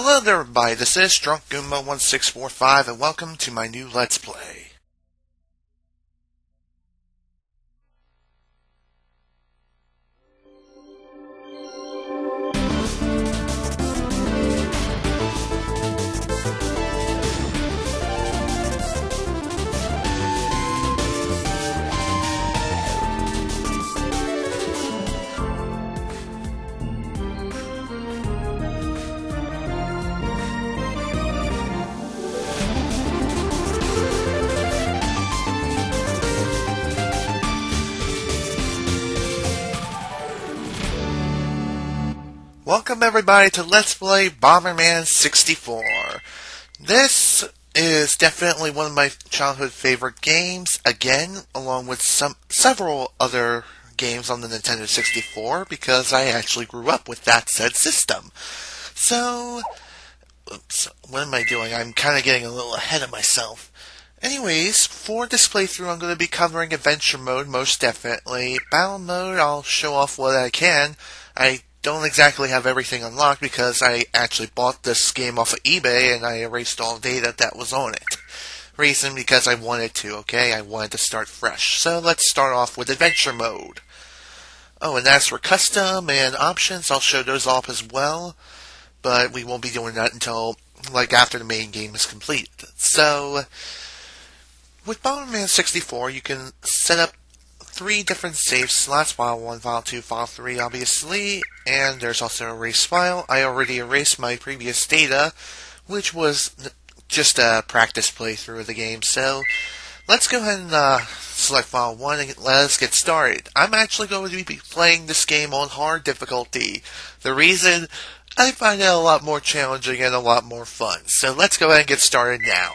Hello there everybody, this is DrunkGoomba1645 and welcome to my new Let's Play. Welcome everybody to Let's Play Bomberman 64. This is definitely one of my childhood favorite games, again, along with several other games on the Nintendo 64, because I actually grew up with that said system. So, oops, what am I doing? I'm kind of getting a little ahead of myself. Anyways, for this playthrough I'm going to be covering Adventure Mode, most definitely. Battle Mode, I'll show off what I can. I don't exactly have everything unlocked because I actually bought this game off of eBay and I erased all the data that was on it. Reason because I wanted to, okay? I wanted to start fresh. So let's start off with Adventure Mode. Oh, and as for custom and options, I'll show those off as well. But we won't be doing that until, like, after the main game is complete. So, with Bomberman 64, you can set up 3 different save slots, file 1, file 2, file 3, obviously, and there's also an erase file. I already erased my previous data, which was just a practice playthrough of the game, so let's go ahead and select file 1 and let us get started. I'm actually going to be playing this game on hard difficulty. The reason, I find it a lot more challenging and a lot more fun, so let's go ahead and get started now.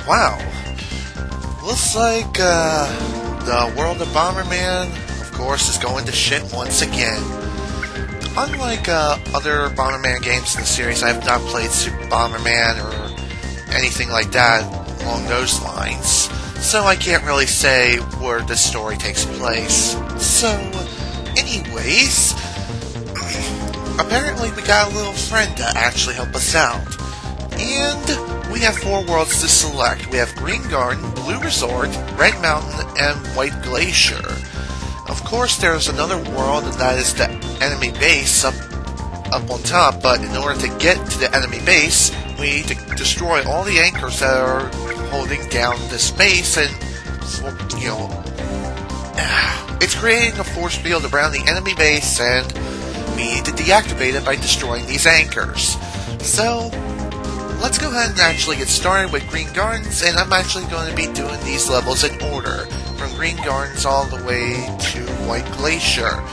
Wow. Looks like the world of Bomberman, of course, is going to shit once again. Unlike other Bomberman games in the series, I have not played Super Bomberman or anything like that along those lines, so I can't really say where the story takes place. So, anyways, apparently we got a little friend to actually help us out. And we have 4 worlds to select. We have Green Garden, Blue Resort, Red Mountain, and White Glacier. Of course, there's another world, and that is the enemy base up on top, but in order to get to the enemy base, we need to destroy all the anchors that are holding down this base, and, you know, it's creating a force field around the enemy base, and we need to deactivate it by destroying these anchors. So, let's go ahead and actually get started with Green Gardens, and I'm actually going to be doing these levels in order, from Green Gardens all the way to White Glacier.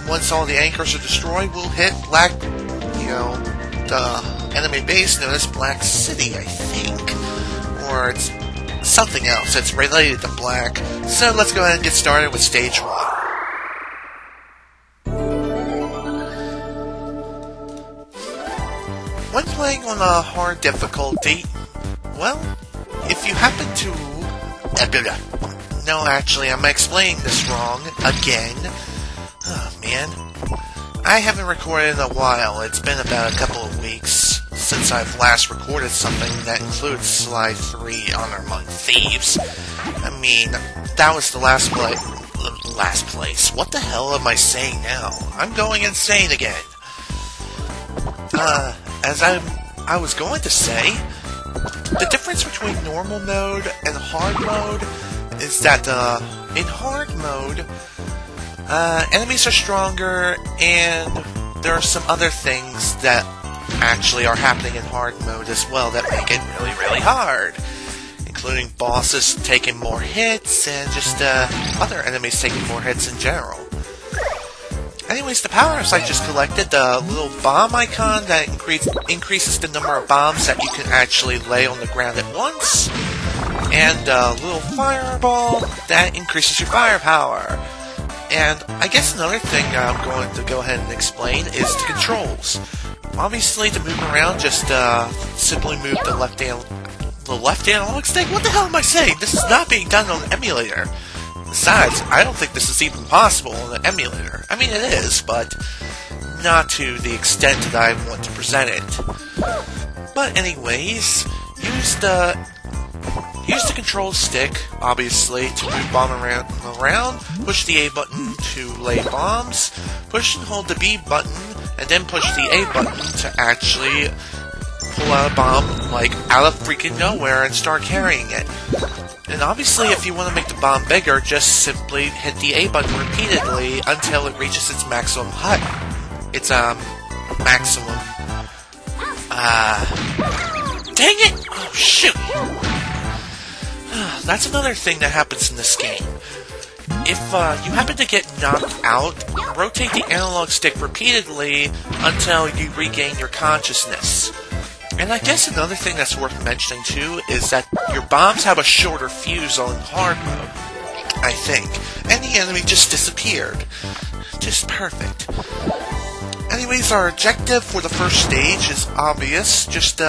Once all the anchors are destroyed, we'll hit Black, the enemy base known as Black City, I think. Or it's something else that's related to Black. So let's go ahead and get started with Stage 1. When playing on a hard difficulty, well, if you happen to... No, actually, I'm explaining this wrong again. Oh, man. I haven't recorded in a while. It's been about a couple of weeks since I've last recorded something that includes Sly 3 Honor Among Thieves. I mean, that was the last place. What the hell am I saying now? I'm going insane again. As I was going to say, the difference between normal mode and hard mode is that, in hard mode, enemies are stronger, and there are some other things that actually are happening in hard mode as well that make it really, really hard. Including bosses taking more hits, and just, other enemies taking more hits in general. Anyways, the powers I just collected, the little bomb icon that increases the number of bombs that you can actually lay on the ground at once, and a little fireball that increases your firepower. And I guess another thing I'm going to go ahead and explain is the controls. Obviously, to move around, just simply move the left analog stick? What the hell am I saying? This is not being done on an emulator. Besides, I don't think this is even possible on an emulator. I mean, it is, but not to the extent that I want to present it. But anyways, use the control stick, obviously, to move Bomberman around, push the A button to lay bombs, push and hold the B button, and then push the A button to actually pull out a bomb, like, out of freaking nowhere and start carrying it. And obviously, if you want to make the bomb bigger, just simply hit the A button repeatedly until it reaches its maximum height. Its, maximum... Dang it! Oh, shoot! That's another thing that happens in this game. If you happen to get knocked out, rotate the analog stick repeatedly until you regain your consciousness. And I guess another thing that's worth mentioning too is that your bombs have a shorter fuse on hard mode, I think. And the enemy just disappeared. Just perfect. Anyways, our objective for the first stage is obvious. Just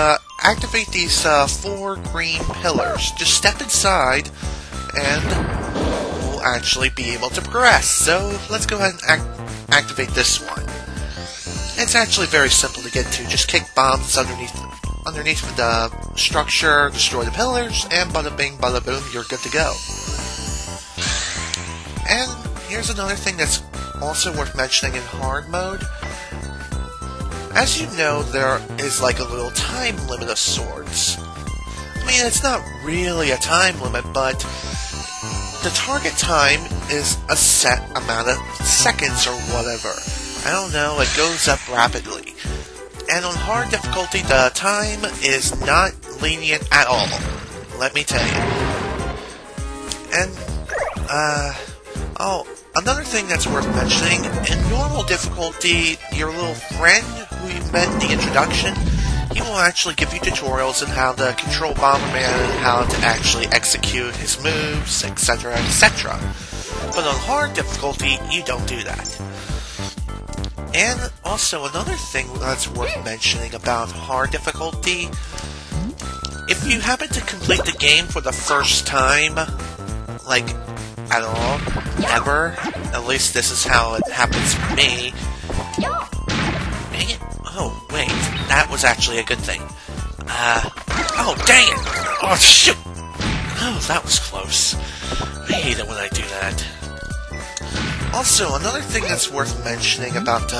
activate these 4 green pillars. Just step inside, and we'll actually be able to progress. So let's go ahead and activate this one. It's actually very simple to get to. Just kick bombs underneath the structure, destroy the pillars, and bada bing, bada boom, you're good to go. And here's another thing that's also worth mentioning in hard mode. As you know, there is like a little time limit of sorts. I mean, it's not really a time limit, but the target time is a set amount of seconds or whatever. I don't know, it goes up rapidly. And on hard difficulty, the time is not lenient at all, let me tell you. And, another thing that's worth mentioning, in normal difficulty, your little friend who you met in the introduction, he will actually give you tutorials on how to control Bomberman and how to actually execute his moves, etc., etc. But on hard difficulty, you don't do that. And also, another thing that's worth mentioning about hard difficulty, if you happen to complete the game for the first time, like, at all, ever, at least this is how it happens for me, that was actually a good thing. Oh, dang it! Oh, shoot! Oh, that was close. I hate it when I do that. Also, another thing that's worth mentioning about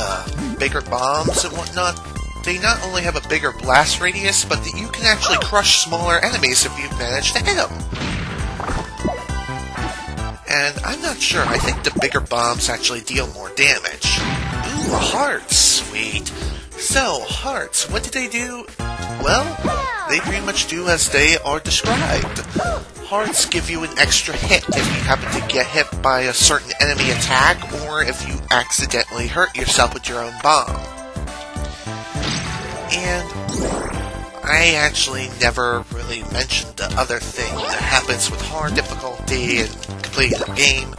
bigger bombs and whatnot, they not only have a bigger blast radius, but that you can actually crush smaller enemies if you manage to hit them. And I'm not sure, I think the bigger bombs actually deal more damage. Ooh, a heart! Sweet. So, hearts, what do they do? Well, they pretty much do as they are described. Hearts give you an extra hit if you happen to get hit by a certain enemy attack, or if you accidentally hurt yourself with your own bomb. And I actually never really mentioned the other thing that happens with hard difficulty and completing the game.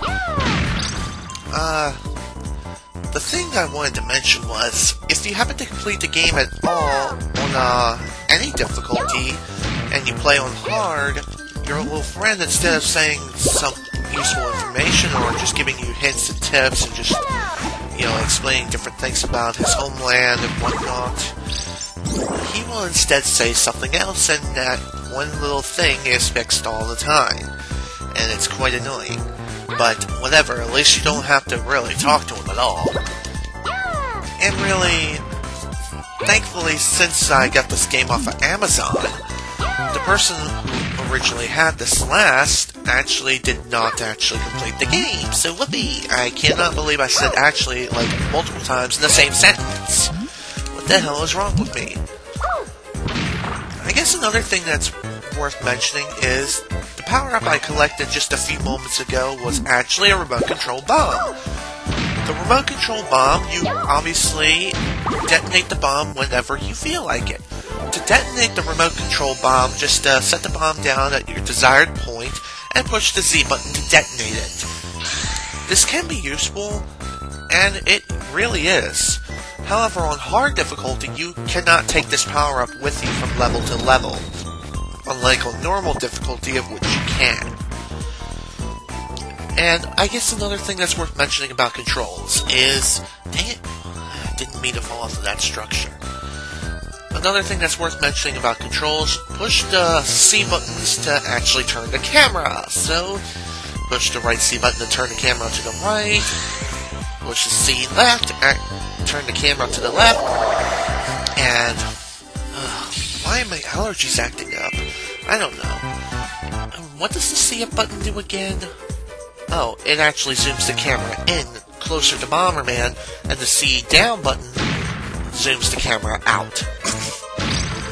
The thing I wanted to mention was, if you happen to complete the game at all on any difficulty, and you play on hard, your little friend, instead of saying some useful information or just giving you hints and tips and just, explaining different things about his homeland and whatnot, he will instead say something else, and that one little thing is fixed all the time. And it's quite annoying. But whatever, at least you don't have to really talk to him at all. And really, thankfully, since I got this game off of Amazon, the person who originally had this last actually did not actually complete the game. So whoopee! I cannot believe I said actually like multiple times in the same sentence. What the hell is wrong with me? I guess another thing that's worth mentioning is the power-up I collected just a few moments ago was actually a remote control bomb. The remote control bomb, you obviously detonate the bomb whenever you feel like it. To detonate the remote control bomb, just set the bomb down at your desired point and push the Z button to detonate it. This can be useful, and it really is. However, on hard difficulty, you cannot take this power-up with you from level to level, unlike on normal difficulty, of which you can. And I guess another thing that's worth mentioning about controls is... Dang it, I didn't mean to fall off of that structure. Another thing that's worth mentioning about controls, push the C buttons to actually turn the camera. So, push the right C button to turn the camera to the right, push the C left, turn the camera to the left, and... why are my allergies acting up? I don't know. What does the C up button do again? Oh, it actually zooms the camera in closer to Bomberman, and the C down button zooms the camera out.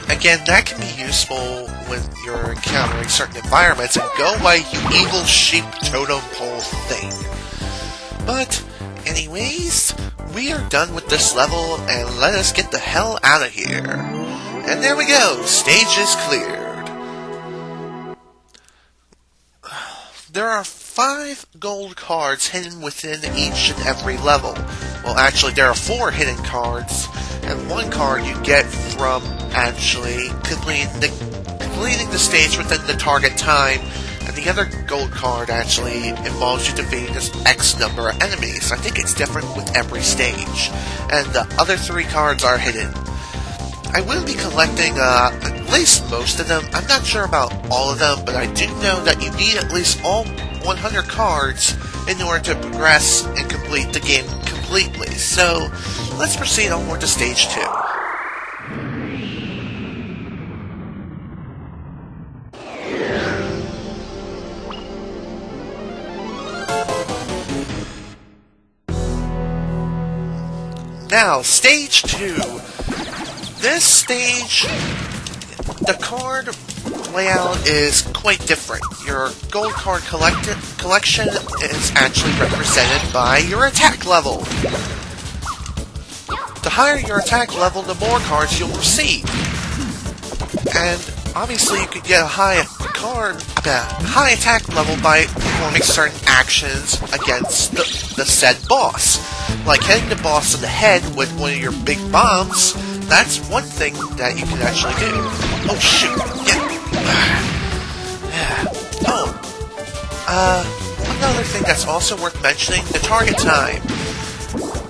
Again, that can be useful when you're encountering certain environments, and go away, you evil sheep totem pole thing. But, anyways, we are done with this level, and let us get the hell out of here. And there we go, stage is cleared. There are 5 gold cards hidden within each and every level. Well, actually, there are 4 hidden cards, and 1 card you get from actually completing the stage within the target time, and the other gold card actually involves you defeating X number of enemies. I think it's different with every stage. And the other 3 cards are hidden. I will be collecting at least most of them. I'm not sure about all of them, but I do know that you need at least all 100 cards in order to progress and complete the game completely. So, let's proceed onward to stage 2. Now, stage 2. This stage, the card layout is quite different. Your gold card collection is actually represented by your attack level. The higher your attack level, the more cards you'll receive. And obviously you could get a high attack level by performing certain actions against the said boss. Like hitting the boss in the head with one of your big bombs. That's one thing that you can actually do. Oh shoot! Yeah. Another thing that's also worth mentioning, the target time.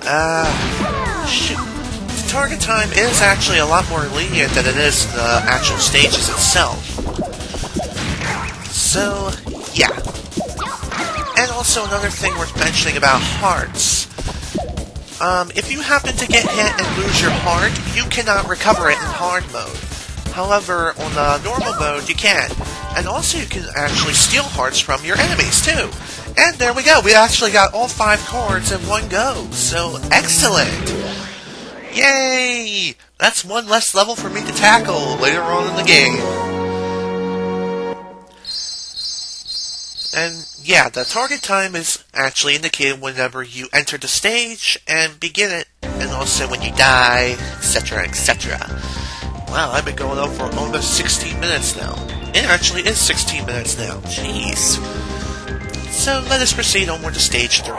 The target time is actually a lot more lenient than it is the actual stages itself. So, yeah. And also another thing worth mentioning about hearts. If you happen to get hit and lose your heart, you cannot recover it in hard mode. However, on the normal mode, you can. And also you can actually steal hearts from your enemies, too. And there we go, we actually got all 5 cards in one go. So, excellent! Yay! That's one less level for me to tackle later on in the game. And yeah, the target time is actually indicated whenever you enter the stage and begin it, and also when you die, etc., etc. Wow, I've been going on for almost 16 minutes now. It actually is 16 minutes now. Jeez. So let us proceed onward to stage 3.